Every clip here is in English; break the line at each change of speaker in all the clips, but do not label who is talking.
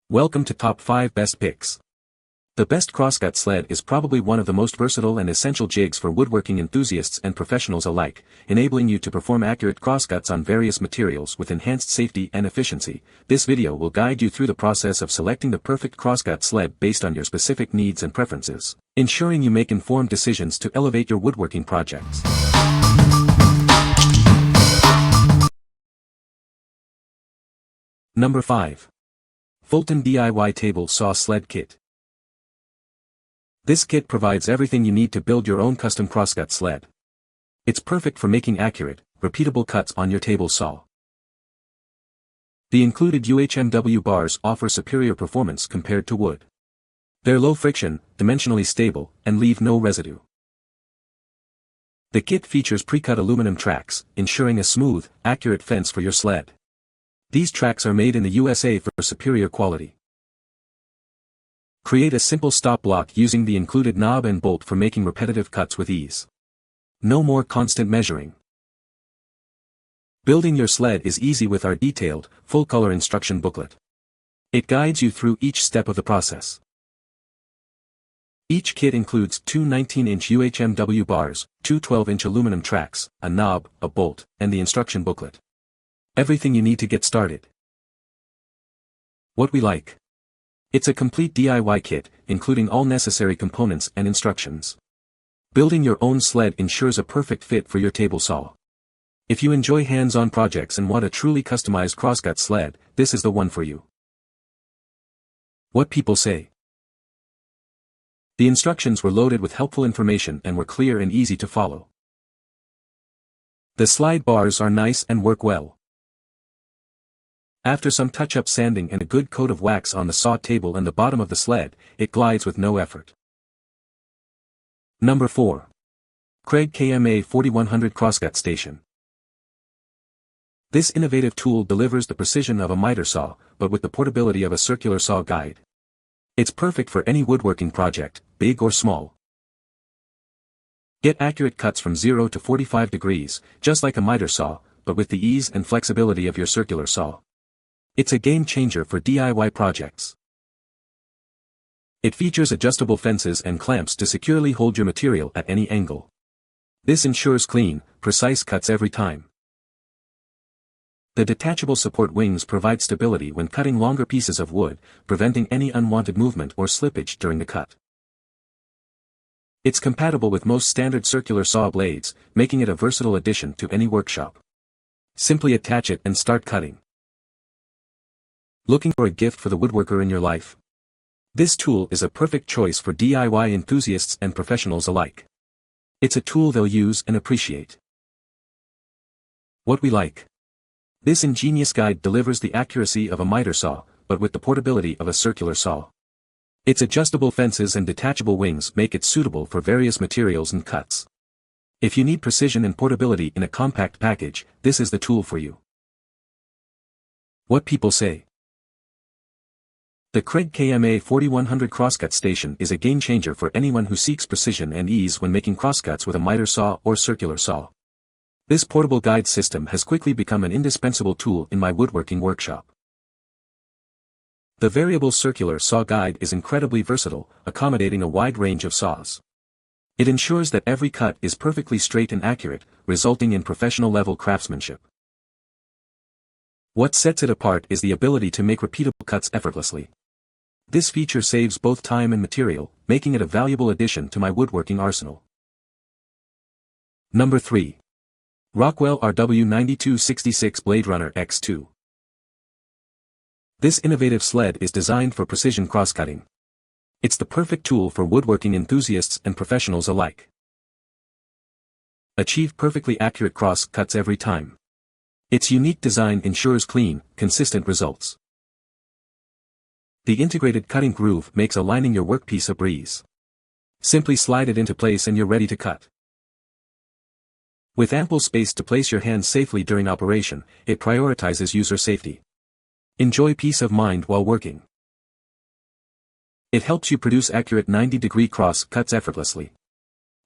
Welcome to Top 5 Best Picks. The best crosscut sled is probably one of the most versatile and essential jigs for woodworking enthusiasts and professionals alike, enabling you to perform accurate crosscuts on various materials with enhanced safety and efficiency. This video will guide you through the process of selecting the perfect crosscut sled based on your specific needs and preferences, ensuring you make informed decisions to elevate your woodworking projects. Number 5. Fulton DIY Table Saw Sled Kit. This kit provides everything you need to build your own custom crosscut sled. It's perfect for making accurate, repeatable cuts on your table saw. The included UHMW bars offer superior performance compared to wood. They're low friction, dimensionally stable, and leave no residue. The kit features pre-cut aluminum tracks, ensuring a smooth, accurate fence for your sled. These tracks are made in the USA for superior quality. Create a simple stop block using the included knob and bolt for making repetitive cuts with ease. No more constant measuring. Building your sled is easy with our detailed, full-color instruction booklet. It guides you through each step of the process. Each kit includes two 19-inch UHMW bars, two 12-inch aluminum tracks, a knob, a bolt, and the instruction booklet. Everything you need to get started. What we like. It's a complete DIY kit, including all necessary components and instructions. Building your own sled ensures a perfect fit for your table saw. If you enjoy hands-on projects and want a truly customized crosscut sled, this is the one for you. What people say. The instructions were loaded with helpful information and were clear and easy to follow. The slide bars are nice and work well. After some touch-up sanding and a good coat of wax on the saw table and the bottom of the sled, it glides with no effort. Number 4. Kreg KMA 4100 Crosscut Station. This innovative tool delivers the precision of a miter saw, but with the portability of a circular saw guide. It's perfect for any woodworking project, big or small. Get accurate cuts from 0 to 45 degrees, just like a miter saw, but with the ease and flexibility of your circular saw. It's a game changer for DIY projects. It features adjustable fences and clamps to securely hold your material at any angle. This ensures clean, precise cuts every time. The detachable support wings provide stability when cutting longer pieces of wood, preventing any unwanted movement or slippage during the cut. It's compatible with most standard circular saw blades, making it a versatile addition to any workshop. Simply attach it and start cutting. Looking for a gift for the woodworker in your life? This tool is a perfect choice for DIY enthusiasts and professionals alike. It's a tool they'll use and appreciate. What we like. This ingenious guide delivers the accuracy of a miter saw, but with the portability of a circular saw. Its adjustable fences and detachable wings make it suitable for various materials and cuts. If you need precision and portability in a compact package, this is the tool for you. What people say. The Kreg KMA 4100 Crosscut Station is a game-changer for anyone who seeks precision and ease when making crosscuts with a miter saw or circular saw. This portable guide system has quickly become an indispensable tool in my woodworking workshop. The variable circular saw guide is incredibly versatile, accommodating a wide range of saws. It ensures that every cut is perfectly straight and accurate, resulting in professional-level craftsmanship. What sets it apart is the ability to make repeatable cuts effortlessly. This feature saves both time and material, making it a valuable addition to my woodworking arsenal. Number 3. Rockwell RW9266 BladeRunner X2. This innovative sled is designed for precision crosscutting. It's the perfect tool for woodworking enthusiasts and professionals alike. Achieve perfectly accurate cross cuts every time. Its unique design ensures clean, consistent results. The integrated cutting groove makes aligning your workpiece a breeze. Simply slide it into place and you're ready to cut. With ample space to place your hands safely during operation, it prioritizes user safety. Enjoy peace of mind while working. It helps you produce accurate 90-degree cross cuts effortlessly.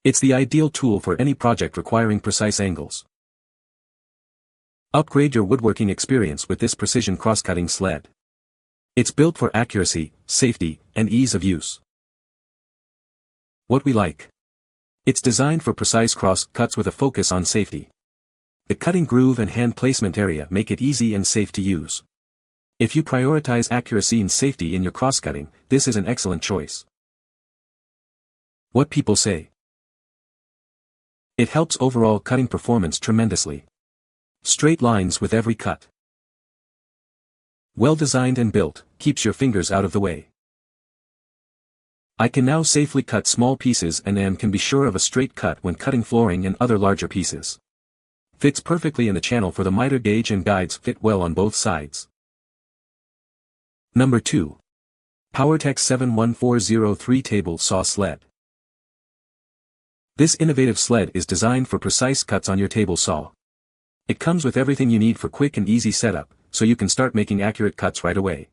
It's the ideal tool for any project requiring precise angles. Upgrade your woodworking experience with this precision crosscutting sled. It's built for accuracy, safety, and ease of use. What we like. It's designed for precise cross cuts with a focus on safety. The cutting groove and hand placement area make it easy and safe to use. If you prioritize accuracy and safety in your cross-cutting, this is an excellent choice. What people say. It helps overall cutting performance tremendously. Straight lines with every cut. Well designed and built, keeps your fingers out of the way. I can now safely cut small pieces and can be sure of a straight cut when cutting flooring and other larger pieces. Fits perfectly in the channel for the miter gauge and guides fit well on both sides. Number 2. POWERTEC 71403 Table Saw Sled. This innovative sled is designed for precise cuts on your table saw. It comes with everything you need for quick and easy setup, so you can start making accurate cuts right away.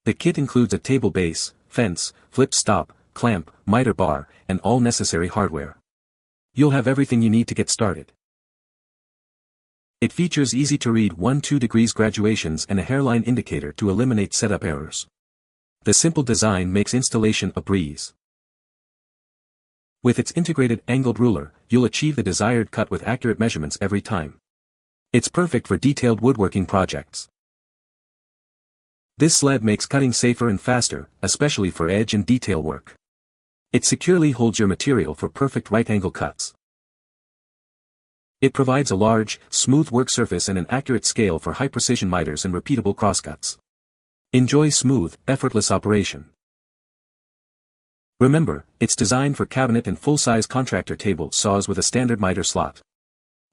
The kit includes a table base, fence, flip stop, clamp, miter bar, and all necessary hardware. You'll have everything you need to get started. It features easy-to-read 1-2 degrees graduations and a hairline indicator to eliminate setup errors. The simple design makes installation a breeze. With its integrated angled ruler, you'll achieve the desired cut with accurate measurements every time. It's perfect for detailed woodworking projects. This sled makes cutting safer and faster, especially for edge and detail work. It securely holds your material for perfect right-angle cuts. It provides a large, smooth work surface and an accurate scale for high-precision miters and repeatable crosscuts. Enjoy smooth, effortless operation. Remember, it's designed for cabinet and full-size contractor table saws with a standard miter slot.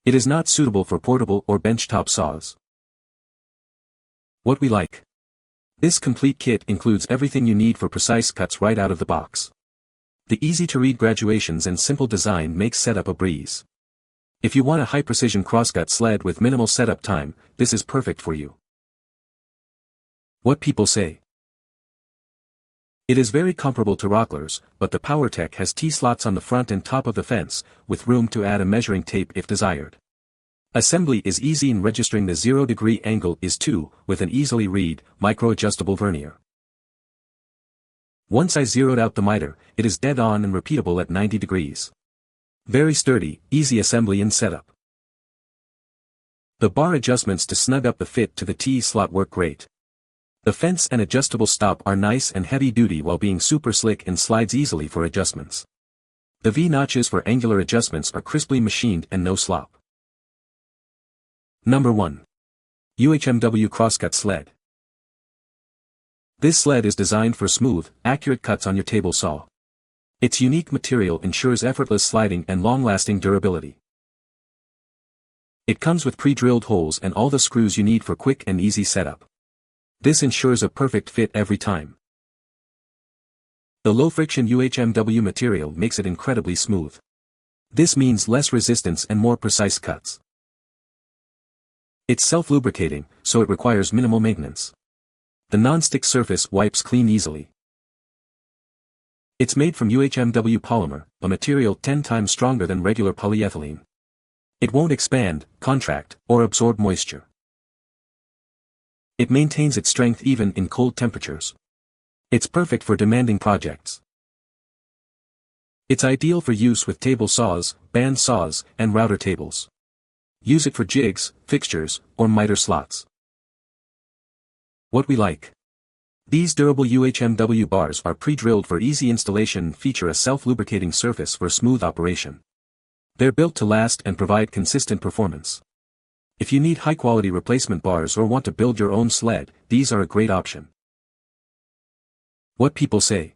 It is not suitable for portable or benchtop saws. What we like. This complete kit includes everything you need for precise cuts right out of the box. The easy-to-read graduations and simple design makes setup a breeze. If you want a high-precision crosscut sled with minimal setup time, this is perfect for you. What people say. It is very comparable to Rockwell's, but the POWERTEC has T-slots on the front and top of the fence, with room to add a measuring tape if desired. Assembly is easy and registering the 0-degree angle is too, with an easily read, micro-adjustable vernier. Once I zeroed out the miter, it is dead on and repeatable at 90 degrees. Very sturdy, easy assembly and setup. The bar adjustments to snug up the fit to the T-slot work great. The fence and adjustable stop are nice and heavy-duty while being super slick and slides easily for adjustments. The V-notches for angular adjustments are crisply machined and no slop. Number 1. UHMW Crosscut Sled. This sled is designed for smooth, accurate cuts on your table saw. Its unique material ensures effortless sliding and long-lasting durability. It comes with pre-drilled holes and all the screws you need for quick and easy setup. This ensures a perfect fit every time. The low-friction UHMW material makes it incredibly smooth. This means less resistance and more precise cuts. It's self-lubricating, so it requires minimal maintenance. The non-stick surface wipes clean easily. It's made from UHMW polymer, a material 10 times stronger than regular polyethylene. It won't expand, contract, or absorb moisture. It maintains its strength even in cold temperatures. It's perfect for demanding projects. It's ideal for use with table saws, band saws, and router tables. Use it for jigs, fixtures, or miter slots. What we like. These durable UHMW bars are pre-drilled for easy installation and feature a self-lubricating surface for smooth operation. They're built to last and provide consistent performance. If you need high-quality replacement bars or want to build your own sled, these are a great option. What people say.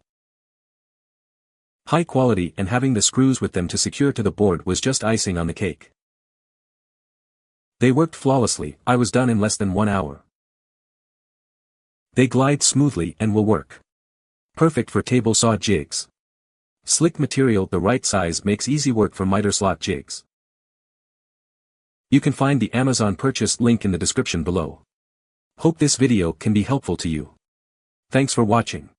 High quality and having the screws with them to secure to the board was just icing on the cake. They worked flawlessly. I was done in less than 1 hour. They glide smoothly and will work. Perfect for table saw jigs. Slick material the right size makes easy work for miter slot jigs. You can find the Amazon purchase link in the description below. Hope this video can be helpful to you. Thanks for watching.